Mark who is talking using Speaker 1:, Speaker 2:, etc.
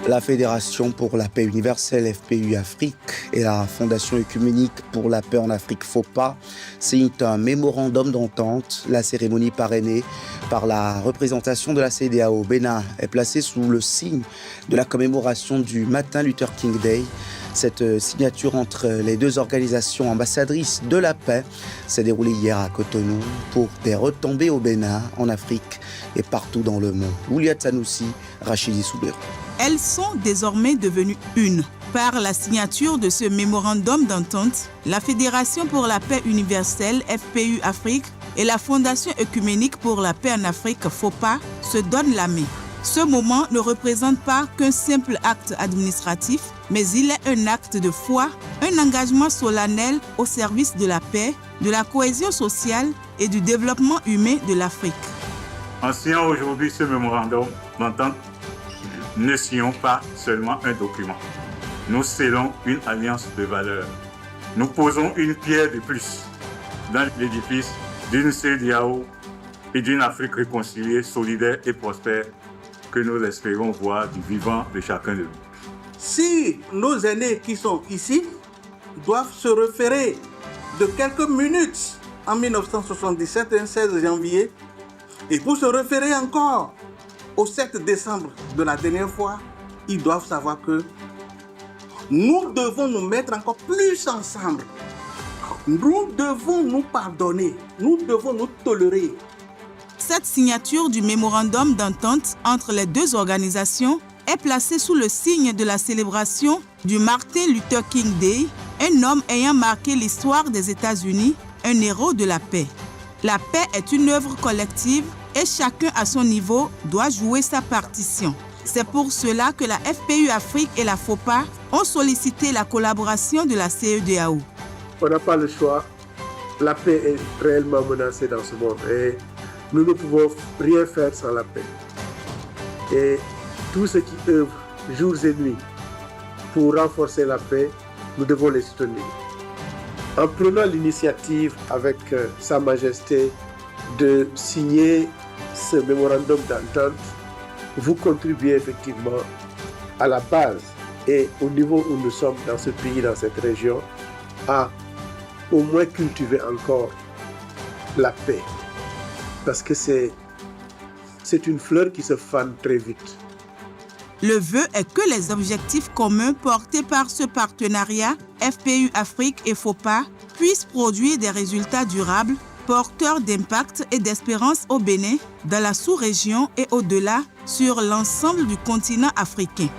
Speaker 1: La Fédération pour la paix universelle FPU Afrique et la Fondation œcuménique pour la paix en Afrique FOPA signent un mémorandum d'entente. La cérémonie parrainée par la représentation de la CEDEAO au Bénin est placée sous le signe de la commémoration du Martin Luther King Day. Cette signature entre les deux organisations ambassadrices de la paix s'est déroulée hier à Cotonou pour des retombées au Bénin, en Afrique et partout dans le monde. Ouliat Sanoussi, Rachidi Soubérou.
Speaker 2: Elles sont désormais devenues une. Par la signature de ce mémorandum d'entente, la Fédération pour la paix universelle FPU Afrique et la Fondation œcuménique pour la paix en Afrique FOPA se donnent la main. Ce moment ne représente pas qu'un simple acte administratif, mais il est un acte de foi, un engagement solennel au service de la paix, de la cohésion sociale et du développement humain de l'Afrique.
Speaker 3: En signant aujourd'hui ce mémorandum d'entente, ne signons pas seulement un document. Nous scellons une alliance de valeurs. Nous posons une pierre de plus dans l'édifice d'une CEDEAO et d'une Afrique réconciliée, solidaire et prospère que nous espérons voir du vivant de chacun de nous.
Speaker 4: Si nos aînés qui sont ici doivent se référer de quelques minutes en 1977, un 16 janvier, et pour se référer encore au 7 décembre de la dernière fois, ils doivent savoir que nous devons nous mettre encore plus ensemble. Nous devons nous pardonner, nous devons nous tolérer.
Speaker 2: Cette signature du mémorandum d'entente entre les deux organisations est placée sous le signe de la célébration du Martin Luther King Day, un homme ayant marqué l'histoire des États-Unis, un héros de la paix. La paix est une œuvre collective et chacun à son niveau doit jouer sa partition. C'est pour cela que la FPU Afrique et la FOPA ont sollicité la collaboration de la CEDEAO.
Speaker 5: On n'a pas le choix. La paix est réellement menacée dans ce monde et nous ne pouvons rien faire sans la paix. Et tous ceux qui œuvrent jours et nuits pour renforcer la paix, nous devons les soutenir. En prenant l'initiative avec Sa Majesté de signer ce mémorandum d'entente, vous contribuez effectivement à la base et au niveau où nous sommes dans ce pays, dans cette région, à au moins cultiver encore la paix. Parce que c'est une fleur qui se fane très vite.
Speaker 2: Le vœu est que les objectifs communs portés par ce partenariat FPU Afrique et FOPA puissent produire des résultats durables, porteurs d'impact et d'espérance au Bénin, dans la sous-région et au-delà, sur l'ensemble du continent africain.